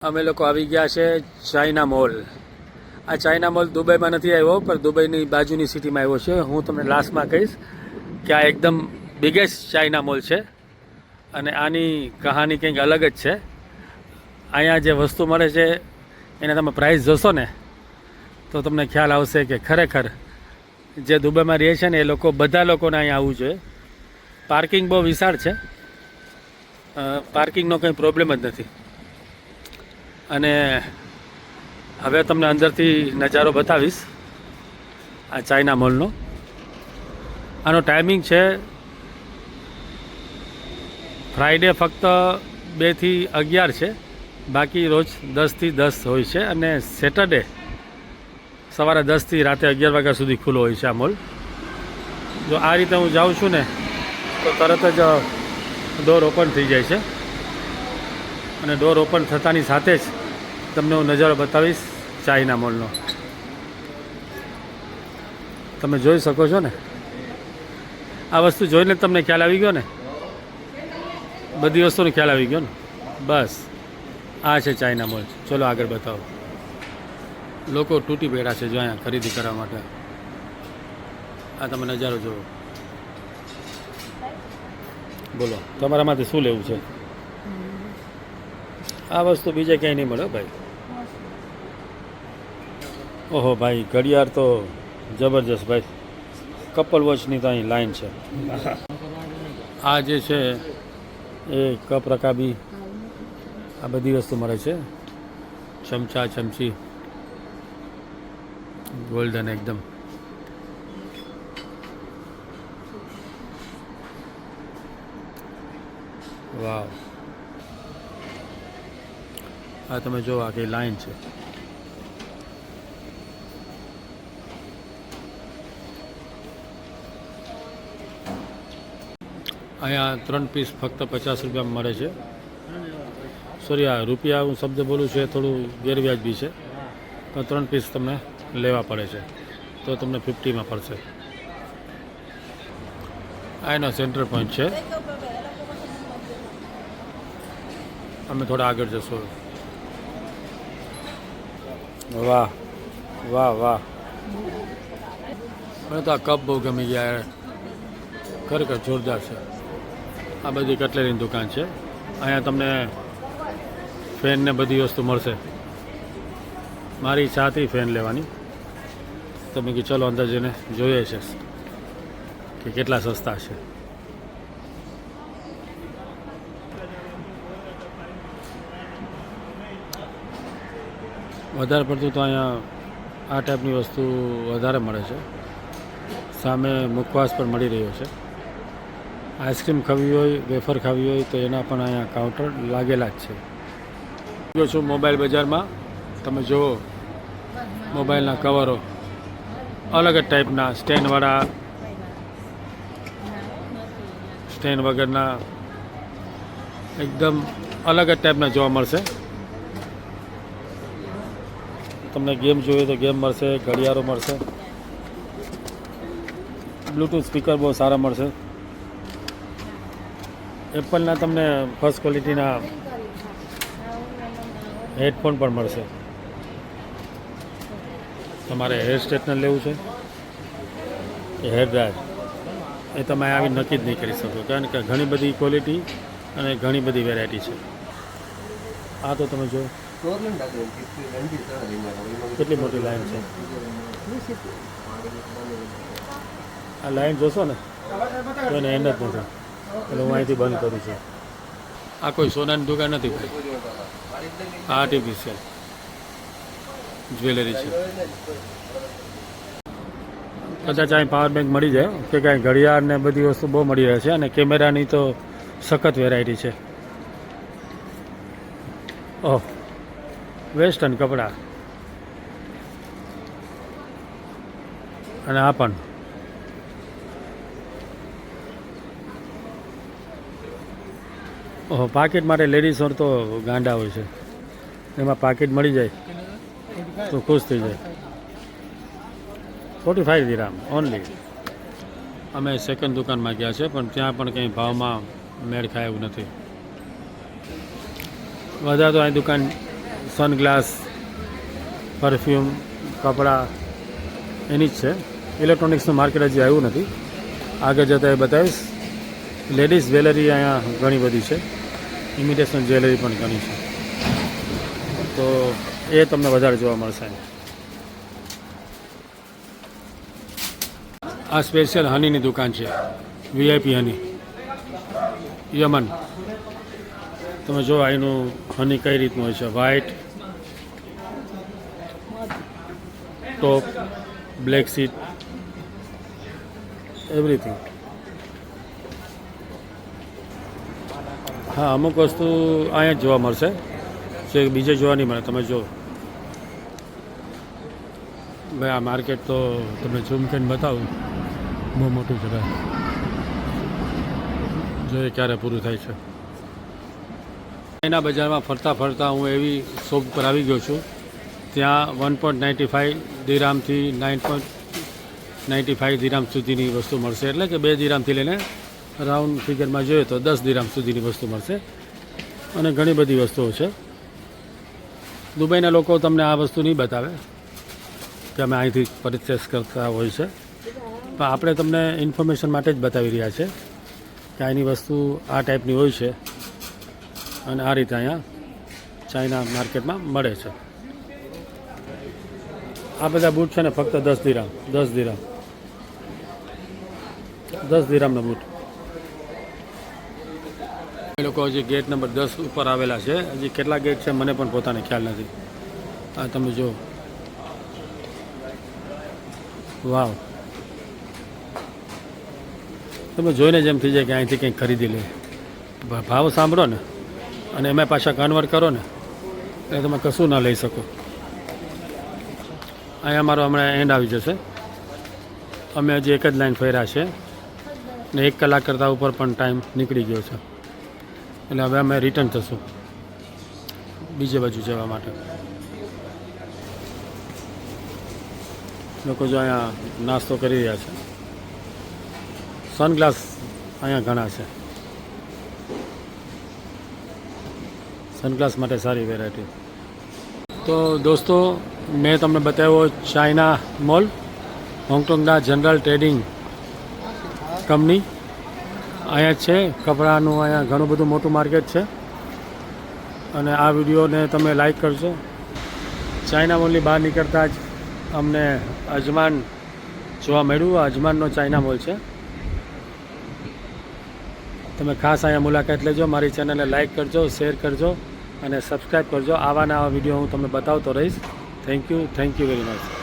અમે લોકો આવી ગયા છે ચાઇના મોલ. આ ચાઇના મોલ દુબઈમાં નથી આવ્યો, પણ દુબઈની બાજુની સિટીમાં આવ્યો છે. હું તમને લાસ્ટમાં કહીશ કે આ એકદમ બિગેસ્ટ ચાઇના મોલ છે અને આની કહાની કંઈક અલગ જ છે. અહીંયા જે વસ્તુ મળે છે એને તમે પ્રાઇસ જોશો ને તો તમને ખ્યાલ આવશે કે ખરેખર જે દુબઈમાં રહે છે ને એ લોકો બધા લોકોને અહીંયા આવવું જોઈએ. પાર્કિંગ બહુ વિશાળ છે, પાર્કિંગનો કંઈ પ્રોબ્લેમ જ નથી. અને હવે તમને અંદરથી નજારો બતાવીશ આ ચાઇના મોલનો. આનો ટાઈમિંગ છે ફ્રાઈડે ફક્ત 2 થી 11 છે, બાકી રોજ 10 થી 10 હોય છે, અને સેટરડે સવારે 10 થી રાતે 11 વાગ્યા સુધી ખુલ્લો હોય છે આ મોલ. જો આ રીતે હું જાઉં છું ને તો તરત જ ડોર ઓપન થઈ જાય છે, અને ડોર ઓપન થતાની સાથે જ તમને હું નજારો બતાવીશ ચાઇના મોલનો. તમે જોઈ શકો છો ને, આ વસ્તુ જોઈને તમને ખ્યાલ આવી ગયો ને, બધી વસ્તુનો ખ્યાલ આવી ગયો ને. બસ આ છે ચાઇના મોલ. ચલો આગળ બતાવો. લોકો તૂટી પડ્યા છે જો અહીંયા ખરીદી કરવા માટે. આ તમે નજારો જુઓ. બોલો તમારામાંથી શું લેવું છે? આ વસ્તુ બીજે ક્યાંય નહીં મળે ભાઈ. ઓહો ભાઈ, ઘડિયાળ તો જબરજસ્ત ભાઈ. કપલ વોચની તો અહીં લાઈન છે. આ જે છે એ કપ રકાબી, આ બધી વસ્તુ મળે છે. ચમચા ચમચી ગોલ્ડન એકદમ. વાવ, આ તમે જો આખી લાઈન છે. અહીંયા 3 પીસ ફક્ત 50 રૂપિયામાં મળે છે. સોરી, આ રૂપિયા હું શબ્દ બોલું છું એ થોડું ગેરવ્યાજબી છે, તો 3 પીસ તમને લેવા પડે છે તો તમને 50માં પડશે. આ એનો સેન્ટર પોઈન્ટ છે. અમે થોડા આગળ જશું. વાહ વાહ વાહ, મને તો આ કપ બહુ ગમી ગયા, ખરેખર જોરદાર છે. આ બધી કટલેરીની દુકાન છે. અહીંયા તમને ફેન ને બધી વસ્તુ મળશે. મારી ઈચ્છા હતી ફેન લેવાની, તો મેં કીધું ચલો અંદર જઈને જોઈએ છે કે કેટલા સસ્તા છે. વધારે પડતું તો અહીંયા આ ટાઈપની વસ્તુ વધારે મળે છે. સામે મુખવાસ પણ મળી રહ્યો છે. આઈસ્ક્રીમ ખાવી હોય, વેફર ખાવી હોય તો એના પણ અહીંયા કાઉન્ટર લાગેલા જ છે. જો છું મોબાઈલ બજારમાં, તમે જુઓ મોબાઈલના કવરો અલગ જ ટાઈપના, સ્ટેન્ડવાળા, સ્ટેન્ડ વગરના, એકદમ અલગ જ ટાઈપના જોવા મળશે. તમને ગેમ જોઈએ તો ગેમ મળશે, ઘડિયાળો મળશે, બ્લૂટૂથ સ્પીકર બહુ સારા મળશે. એપલના તમને ફર્સ્ટ ક્વોલિટીના હેડફોન પણ મળશે. તમારે હેર સ્ટ્રેટનર લેવું છે કે હેર ડ્રાયર, એ તમે આવી નક્કી જ નહીં કરી શકો, કારણ કે ઘણી બધી ક્વોલિટી અને ઘણી બધી વેરાયટી છે. આ તો તમે જો કેટલી મોટી લાઈન છે. આ લાઈન જોશો ને તો એને એન્ડ જ નથી, એટલે હું અહીંથી બંધ કરું છું. આ કોઈ સોનાની દુકાન નથી ભાઈ, આ આર્ટિફિશિયલ જ્વેલરી છે. કદાચ અહીં પાવર બેંક મળી જાય કે કાંઈ ઘડિયાળ ને બધી વસ્તુ બહુ મળી રહે છે, અને કેમેરાની તો સખત વેરાયટી છે. ઓહ, વેસ્ટર્ન કપડાં, અને આ પણ ઓહો, પાકીટ માટે લેડીઝ તો ગાંડા હોય છે. એમાં પાકીટ મળી જાય તો ખુશ થઈ જાય. 45 દિરહામ ઓનલી. અમે સેકન્ડ દુકાનમાં ગયા છે, પણ ત્યાં પણ કંઈ ભાવમાં મેળ ખાય એવું નથી. વધારે તો અહીં દુકાન સનગ્લાસ, પરફ્યુમ, કપડાં એની જ છે. ઇલેક્ટ્રોનિક્સનું માર્કેટ હજી આવ્યું નથી, આગળ જતાં એ બતાવીશ. લેડીઝ જ્વેલરી અહીંયા ઘણી બધી છે, ઇમિટેશન જ્વેલરી પણ ઘણી છે, તો એ તમને વધારે જોવા મળશે. આ સ્પેશિયલ હનીની દુકાન છે, વીઆઈપી હની, યમન. તમે જો અહીંનું હની કઈ રીતનું હોય છે, વ્હાઇટ ટોપ, બ્લેક સીટ, એવરીથિંગ. હા, અમુક વસ્તુ અહીંયા જ જોવા મળશે, જે બીજે જોવા નહીં મળે. તમે જો ભાઈ, આ માર્કેટ તો તમને ઝૂમ કરીને બતાવું, બહુ મોટું છે ભાઈ. જોઈએ ક્યારે પૂરું થાય છે. એના બજારમાં ફરતા ફરતા હું એવી શોપ પર આવી ગયો છું, ત્યાં 1.95 દિરામથી 9.95 દિરામ સુધીની વસ્તુ મળશે. એટલે કે 2 દિરામથી લઈને રાઉન્ડ ફિગરમાં જોઈએ તો 10 દિરામ સુધીની વસ્તુ મળશે. અને ઘણી બધી વસ્તુઓ છે. દુબઈના લોકો તમને આ વસ્તુ નહીં બતાવે કે અમે અહીંથી પરચેસ કરતા હોય છે, પણ આપણે તમને ઇન્ફોર્મેશન માટે જ બતાવી રહ્યા છે કે અહીંની વસ્તુ આ ટાઈપની હોય છે અને આ રીતે અહીંયા ચાઇના માર્કેટમાં મળે છે. આ બધા બૂટ છે ને ફક્ત 10 દિરામ, 10 દિરામનો બૂટ. એ લોકો હજી ગેટ નંબર 10 ઉપર આવેલા છે. હજી કેટલા ગેટ છે મને પણ પોતાને ખ્યાલ નથી. આ તમે જો, વાવ, તમે જોઈને જેમ થઈ જાય કે અહીંથી કંઈક ખરીદી લે. ભાવ સાંભળો ને અને એમાં પાછા કન્વર્ટ કરો ને એટલે તમે કશું ના લઈ શકો. અહીંયા અમારો હમણાં એન્ડ આવી જશે. અમે હજી એક જ લાઈન ફર્યા છે ને 1 કલાક કરતાં ઉપર પણ ટાઈમ નીકળી ગયો છે. એટલે હવે અમે રિટર્ન થશું બીજે બાજુ જવા માટે. લોકો જો અહીંયા નાસ્તો કરી રહ્યા છે. સનગ્લાસ અહીંયા ઘણા છે, સનગ્લાસ માટે સારી વેરાયટી. તો દોસ્તો, મેં તમને બતાવ્યો ચાઇના મોલ, હોંગકોંગના જનરલ ટ્રેડિંગ કંપની અહીંયા છે. કપડાનું અહીંયા ઘણું બધું મોટું માર્કેટ છે. અને આ વિડીયોને તમે લાઈક કરજો. ચાઇના મોલની બહાર નીકળતા જ અમને અજમાન જોવા મળ્યું. આ અજમાનનો ચાઇના મોલ છે. તમે ખાસ અહીંયા મુલાકાત લેજો. મારી ચેનલને લાઈક કરજો, શેર કરજો અને સબસ્ક્રાઈબ કરજો. આવા નવા વિડીયો હું તમને બતાવતો રહીશ. Thank you very much.